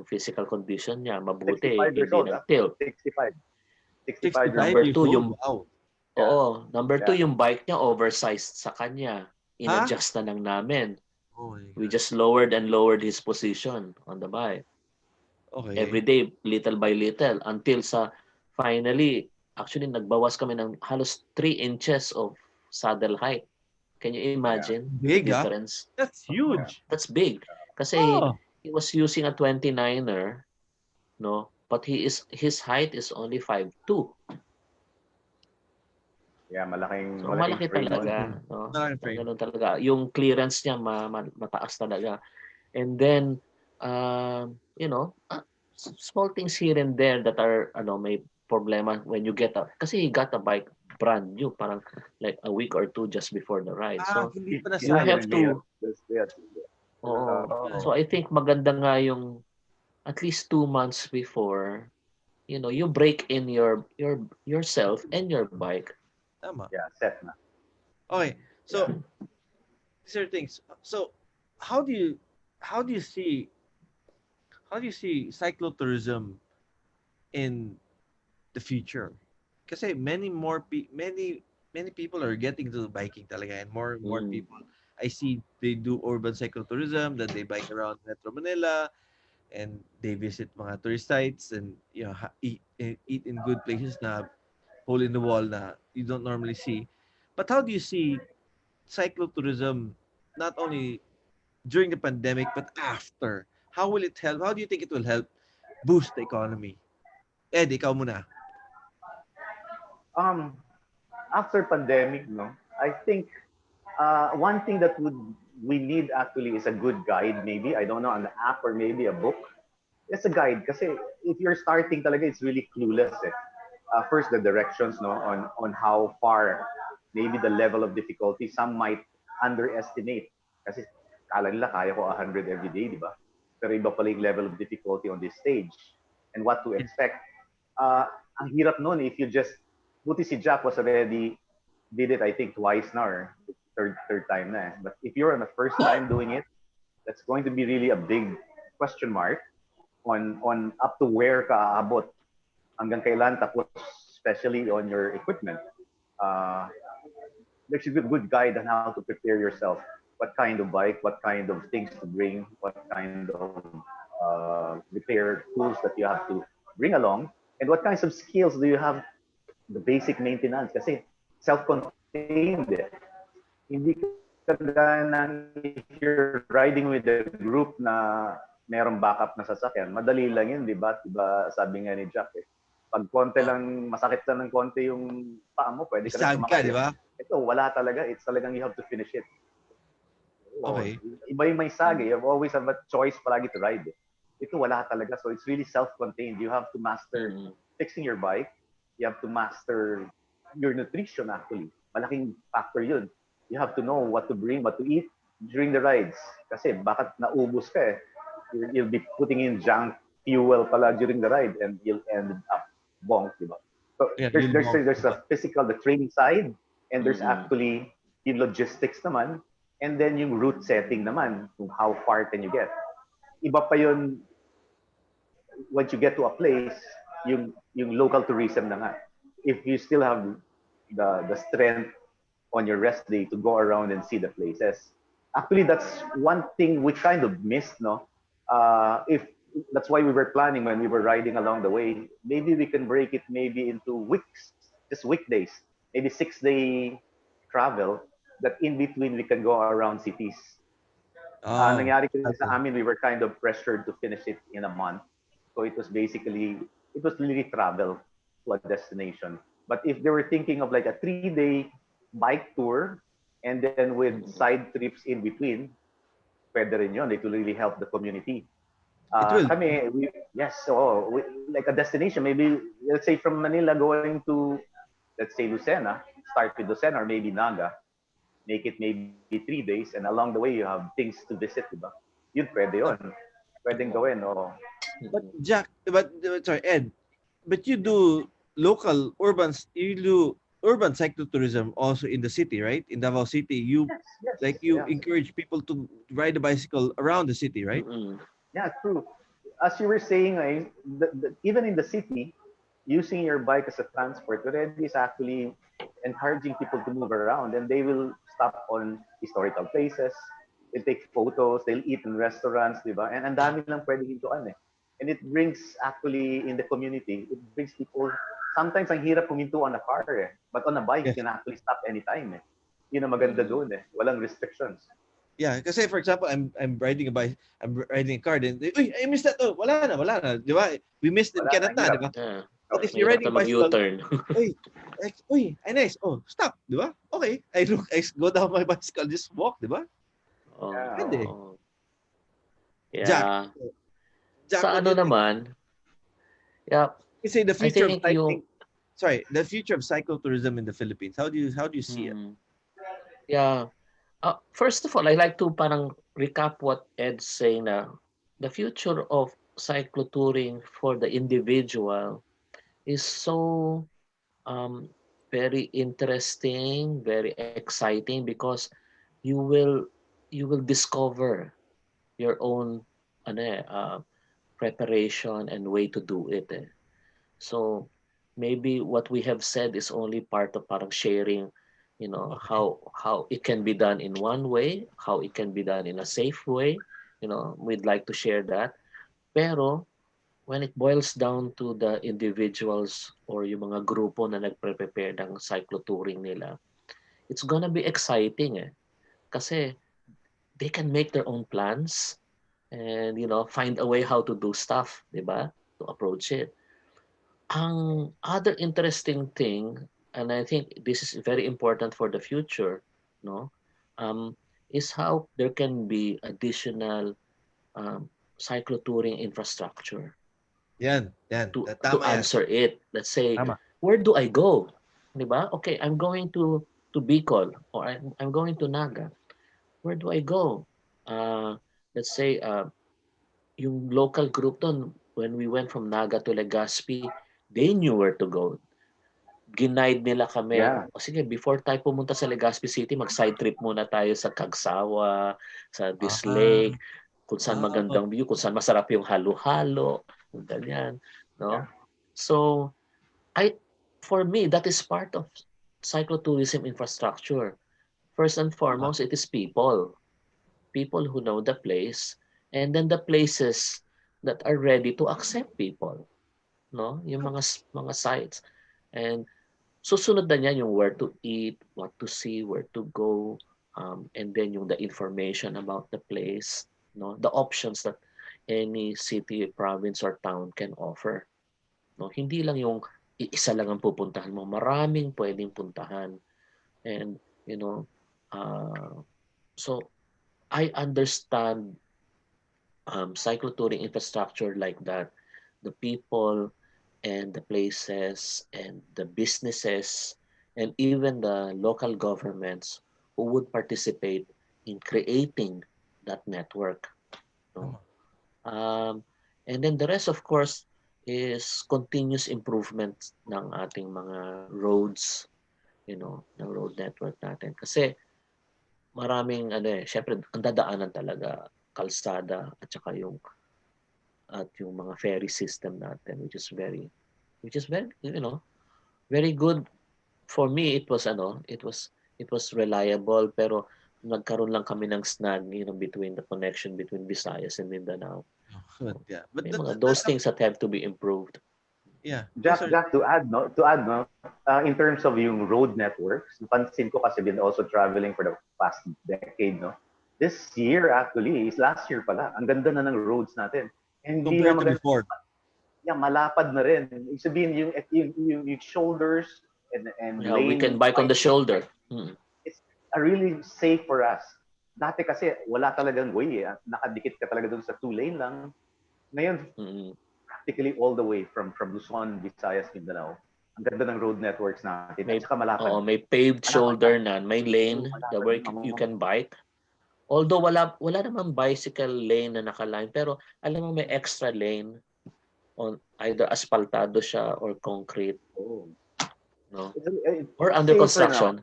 physical condition niya, mabuti, 65 years hindi old. nag-tilt. 65. 65 years 65 Number old. years 2 old. yung Wow. Oo, number 2 Yeah. yung bike niya oversized sa kanya. In-adjust na lang namin. Oh my We God. just lowered and lowered his position on the bike. Okay. Every day, little by little, until finally, actually nagbawas kami ng halos 3 inches of saddle height. Can you imagine the Big, difference? That's huge. That's big. Kasi Oh. he was using a 29er, no? But his height is only 5'2". Yeah, malaking So malaki frame. talaga, no? Malaking frame. Ganun talaga. Yung clearance niya mataas talaga. And then small things here and there that are may problema when you kasi he got a bike brand new, parang like a week or two just before the ride. So Hindi pa you nasayang. have to Oh. So I think maganda nga yung at least 2 months before, you break in yourself and your bike. Tama. Yeah, set na. Okay. So these are things. So how do you see cyclotourism in the future? Kasi many people are getting to biking talaga, and more people I see they do urban cyclotourism, that they bike around Metro Manila and they visit mga tourist sites and eat in good places na hole in the wall na you don't normally see. But how do you see cyclotourism not only during the pandemic but after? How will it help? How do you think it will help boost the economy? Ed, ikaw muna. After pandemic, no, I think one thing that we need actually is a good guide, maybe. I don't know, an app or maybe a book. It's a guide kasi if you're starting talaga, it's really clueless eh. First, the directions, no, on how far, maybe the level of difficulty. Some might underestimate kasi kala nila kaya ko 100 every day, di ba? Pero iba pala yung level of difficulty on this stage and what to expect. Ang hirap nun if you just, buti si Jack was already, did it I think twice na or third time na eh. But if you're on the first time doing it, that's going to be really a big question mark on up to where ka aabot, hanggang kailan, tapos especially on your equipment. There's a good guide on how to prepare yourself. What kind of bike, what kind of things to bring, what kind of repair tools that you have to bring along, and what kinds of skills do you have, the basic maintenance. Kasi self-contained eh. Hindi kagaya ng if you're riding with a group na merong backup na sasakyan, madali lang yun, di ba? Diba, sabi nga ni Jack eh. Pag konti lang, masakit lang ng konti yung paa mo, pwede ka lang Isag ka, di sumakay. ba? Ito, wala talaga. It's talagang you have to finish it. Okay. Iba yung may sag eh. You always have a choice palagi to ride eh. Ito, wala talaga. So it's really self-contained. You have to master fixing your bike. You have to master your nutrition actually. Malaking factor yun. You have to know what to bring, what to eat during the rides. Kasi bakit naubos ka eh. You'll be putting in junk fuel pala during the ride and you'll end up bonk, di ba? So Yeah, yung there's diba? a physical, the training side, and there's Mm-mm. actually yung logistics naman, and then yung route setting naman, kung how far can you get. Iba pa yun once you get to a place, yung local tourism na nga. If you still have the strength on your rest day to go around and see the places. Actually, that's one thing we kind of missed, no? If that's why we were planning when we were riding along the way. Maybe we can break it maybe into weeks, just weekdays, maybe 6 day travel. That in between we can go around cities. Oh, Nangyari kasi sa okay. amin, we were kind of pressured to finish it in a month. So it was basically, it was really travel to a destination. But if they were thinking of like a 3 day bike tour and then with Mm-mm. side trips in between, pwede rin yun. It will really help the community. It will. Yes, so like a destination, maybe let's say from Manila going to, let's say Lucena, start with Lucena or maybe Naga, make it maybe 3 days, and along the way you have things to visit, diba? Yun, pwede yun. Pwedeng Oo. gawin, oo. But Mm-mm. Jack, but sorry, Ed, but you do you do urban cyclotourism also in the city, right? In Davao City, Yes, yes, you yeah. encourage people to ride a bicycle around the city, right? Mm-mm. Yeah, true. As you were saying, even in the city, using your bike as a transport already is actually encouraging people to move around, and they will stop on historical places, they'll take photos, they'll eat in restaurants, di ba? And ang dami lang pwedeng hintuan eh. And it brings actually in the community, it brings people, sometimes ang hirap huminto on a car eh. But on a bike, Yeah. you can actually stop anytime eh. Yun ang maganda Mm-mm. doon eh. Walang restrictions. Yeah, kasi for example, I'm riding a car, then uy, I missed that. Oh, wala na, di ba? We missed in Wala na, cannot na, di hirap. ba? Yeah. But if you're Mahirap riding na a bicycle, mag-U-turn. uy, ay nice. Oh, stop, di ba? Okay, I go down my bicycle, just walk, di ba? Oo. Yeah, Pwede. Oo. Jack, Yeah. Jack, Sa what do ano you think? naman, yeah, You say the I future of think yung cycling. Sorry, the future of cyclotourism in the Philippines. How do you see it? mm, yeah. First of all, I like to parang recap what Ed's saying na the future of cyclotouring for the individual is so um, very interesting, very exciting because you will you will discover your own ano preparation and way to do it. Eh. So maybe what we have said is only part of parang sharing, Okay. how it can be done in one way, how it can be done in a safe way. We'd like to share that. Pero when it boils down to the individuals or yung mga grupo na nagpre-prepare ng cyclotouring nila, it's gonna be exciting eh. Kasi they can make their own plans and find a way how to do stuff, 'di ba? To approach it. Ang other interesting thing, and I think this is very important for the future, no, um, is how there can be additional um, cyclotouring infrastructure Yan. to Tama yan. answer it. Let's say, Tama. where do I go? Diba? Okay, I'm going to Bicol or I'm going to Naga. Where do I go? Let's say, yung local group doon, when we went from Naga to Legazpi, they knew where to go. Ginaid nila kami, yeah, o sige, before tayo pumunta sa Legazpi City, mag-side trip muna tayo sa Cagsawa, sa this Ah, lake, kung saan oh, magandang view, kung saan masarap yung halo-halo, ganyan, yeah. no? So, I for me, that is part of cyclotourism infrastructure. First and tama. foremost, it is people who know the place, and then the places that are ready to accept people, no? Yung mga sites. And susunod na niyan yung where to eat, what to see, where to go, and then yung the information about the place, no? The options that any city, province, or town can offer. No? Hindi lang yung isa lang ang pupuntahan mo. Maraming pwedeng puntahan. And, you know, uh, so I understand cyclotouring infrastructure like that. The people and the places and the businesses and even the local governments who would participate in creating that network. No? Tama. Um, and then the rest, of course, is continuous improvement ng ating mga roads, ng road network natin. Kasi maraming syempre ang dadaanan talaga kalsada at saka yung mga ferry system natin, which is very very good. For me, it was reliable, pero nagkaroon lang kami ng snag, between the connection between Visayas and Mindanao. But yeah, but May mga those things that have to be improved. yeah, those Jack, are Jack, to add, in terms of yung road networks, napansin ko kasi been also traveling for the past decade, no? This year actually, is last year pala, ang ganda na ng roads natin. Hindi na compared to maganda, before. malapad na rin. Ibig sabihin yung shoulders and Yeah, we can lane bike on the widening, shoulder. it's really safe for us. Dati kasi wala talagang way eh. Nakadikit ka talaga dun sa 2-lane lang. Ngayon, Mm. practically all the way from Luzon, Visayas, Mindanao. Ang ganda ng road networks natin. May At saka malapad. may paved shoulder na, may lane Malapad where na you can bike. Although wala namang bicycle lane na nakaline, pero alam mo may extra lane on either asphaltado siya or concrete, Oh. no? It's Or under safer construction.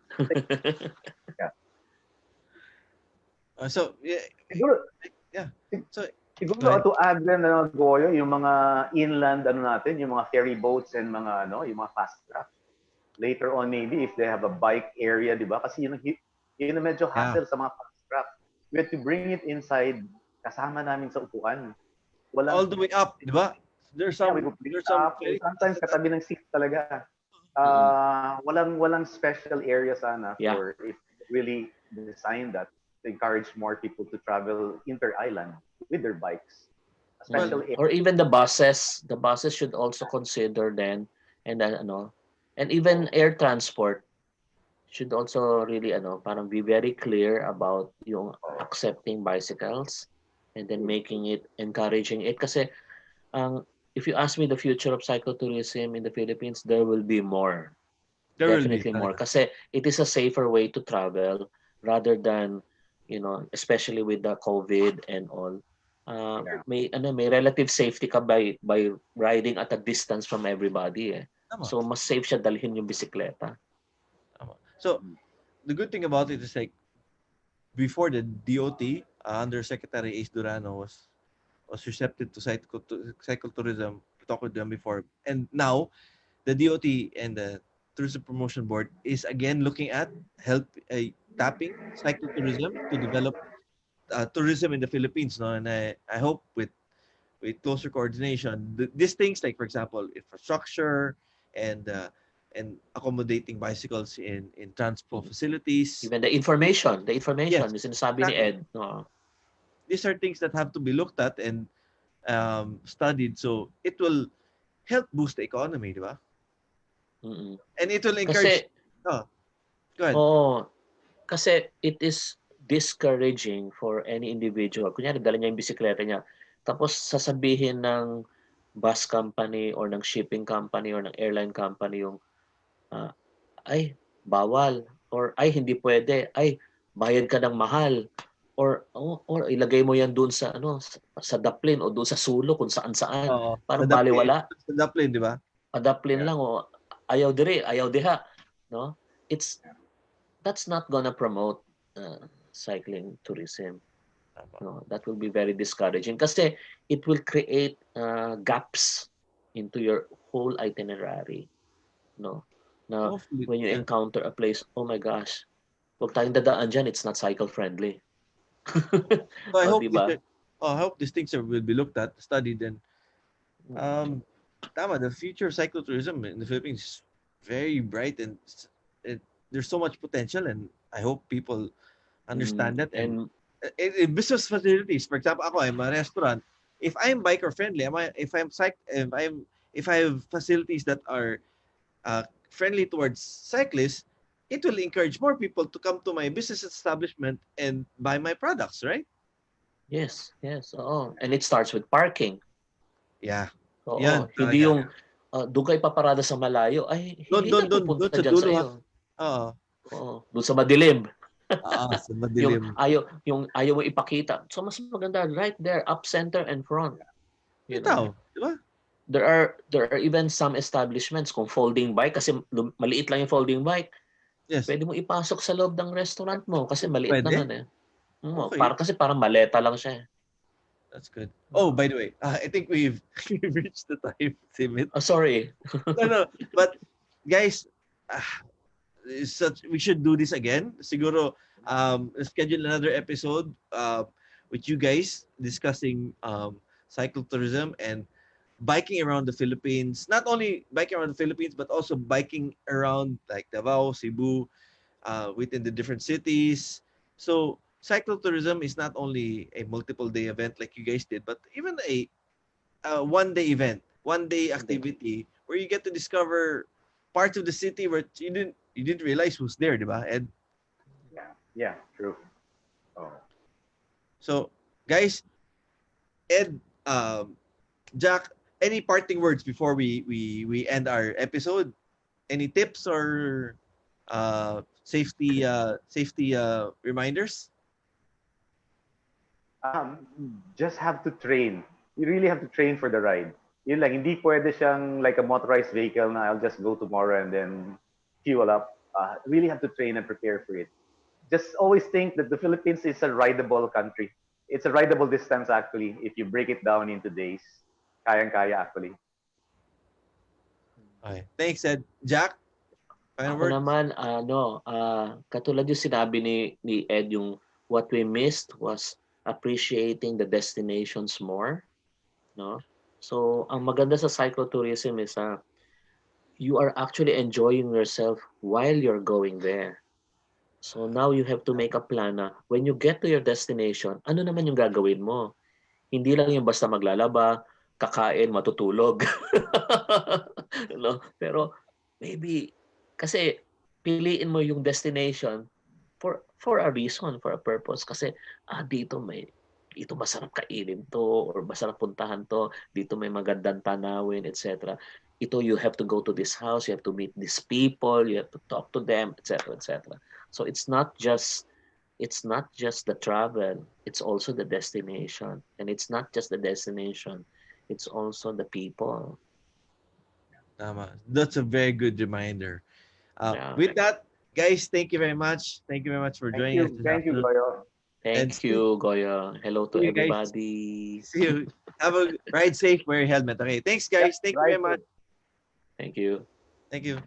Yeah. So yeah, Siguro, yeah. So siguro go ahead. to add din na Goyo, yung mga inland natin, yung mga ferry boats and mga yung mga fast craft. Later on maybe if they have a bike area, di ba? Kasi yun ang medyo Yeah. hassle sa mga fast craft. We have to bring it inside kasama namin sa upuan. All the way up, di ba? There's We some go pick there's some up. Sometimes katabi ng seat talaga. Walang special area sana Yeah. for if really design that to encourage more people to travel inter-island with their bikes. A special area. Or even the buses should also consider then, and and even air transport should also really parang be very clear about yung accepting bicycles and then encouraging it, kasi if you ask me the future of cyclotourism in the Philippines, there will be more. there will be Definitely more. Kasi it is a safer way to travel rather than, especially with the COVID and all. May relative safety ka by riding at a distance from everybody eh. Tama. So mas safe siya dalhin yung bisikleta. So the good thing about it is like before the DOT under Secretary Ace Durano was receptive to cyclotourism. We talked with them before, and now the DOT and the Tourism Promotion Board is again looking at tapping cyclotourism to develop tourism in the Philippines. No, and I hope with closer coordination, these things like, for example, infrastructure and accommodating bicycles in transport facilities. Even the information, Yes, yung sinasabi ni exactly. Ed. No? These are things that have to be looked at and studied, so it will help boost the economy, di ba? Mm-mm. And it will encourage. Go ahead. Kasi it is discouraging for any individual. Kunyari, dala niya yung bisikleta niya. Tapos sasabihin ng bus company or ng shipping company or ng airline company yung ay, bawal. Or ay, hindi pwede. Ay, bayad ka ng mahal. Or ilagay mo yan doon sa sa Daplin o doon sa Sulo kung saan-saan. Parang baliwala. Sa Daplin, di ba? Daplin lang o ayaw dire, ayaw diha. No? That's not gonna promote cycling tourism. No, that will be very discouraging kasi it will create gaps into your whole itinerary. No, now Hopefully, when you encounter a place, oh my gosh, huwag tayong dadaan dyan, it's not cycle friendly. So I hope diba? I hope these things will be looked at, studied, and the future of cyclotourism in the Philippines is very bright, and there's so much potential, and I hope people understand that. And in business facilities, for example, I'm a restaurant. If I'm biker friendly, if I have facilities that are friendly towards cyclists, it will encourage more people to come to my business establishment and buy my products, right? Yes. And it starts with parking. Yeah. Oo. Hindi yung doon kayo paparada sa malayo, ay hindi na pupunta dyan sa iyo. Oo. Doon sa madilim. Sa madilim. yung ayaw mo ipakita. So mas maganda right there, up center and front. Ito, di ba? there are even some establishments kung folding bike kasi maliit lang yung folding bike, Yes. pwede mo ipasok sa loob ng restaurant mo kasi maliit Pwede? naman eh. Okay. Parang maleta lang siya eh. That's good. Oh, by the way, I think we've we've reached the time limit. Oh, sorry. No. But guys, we should do this again. Siguro, schedule another episode with you guys discussing cyclotourism and biking around the Philippines. Not only biking around the Philippines, but also biking around like Davao, Cebu, within the different cities. So cyclotourism is not only a multiple day event like you guys did, but even a one day event, one day activity where you get to discover parts of the city where you didn't realize who's there, diba? And Yeah, true. Oh. so, guys, Ed, Jack, any parting words before we end our episode? Any tips or safety reminders? Just have to train. You really have to train for the ride. Yun lang, hindi pwede siyang like a motorized vehicle na I'll just go tomorrow and then fuel up. Really have to train and prepare for it. Just always think that the Philippines is a rideable country. It's a rideable distance actually if you break it down into days. Kayang-kaya actually. Okay. Thanks, Ed. Jack, final Ako words? naman, katulad yung sinabi ni Ed, yung what we missed was appreciating the destinations more, no? So, ang maganda sa cyclotourism is you are actually enjoying yourself while you're going there. So now you have to make a plan na when you get to your destination, ano naman yung gagawin mo? Hindi lang yung basta maglalaba, kakain, matutulog. No? Pero maybe kasi piliin mo yung destination for a reason, for a purpose kasi dito masarap kainin to or masarap puntahan to, dito may magandang tanawin, etc. Ito you have to go to this house, you have to meet these people, you have to talk to them, etc., etc. So it's not just the travel, it's also the destination. And it's not just the destination, it's also the people. Tama. That's a very good reminder. Yeah. With that, guys, thank you very much. Thank you very much for joining us this Thank you, afternoon. Goyo. And Thank you, Goyo. Hello to see you guys. everybody. See you. Have a ride safe. Wear your helmet. Okay. Thanks, Yeah, guys. Thank you very ride much. safe. Thank you. Thank you.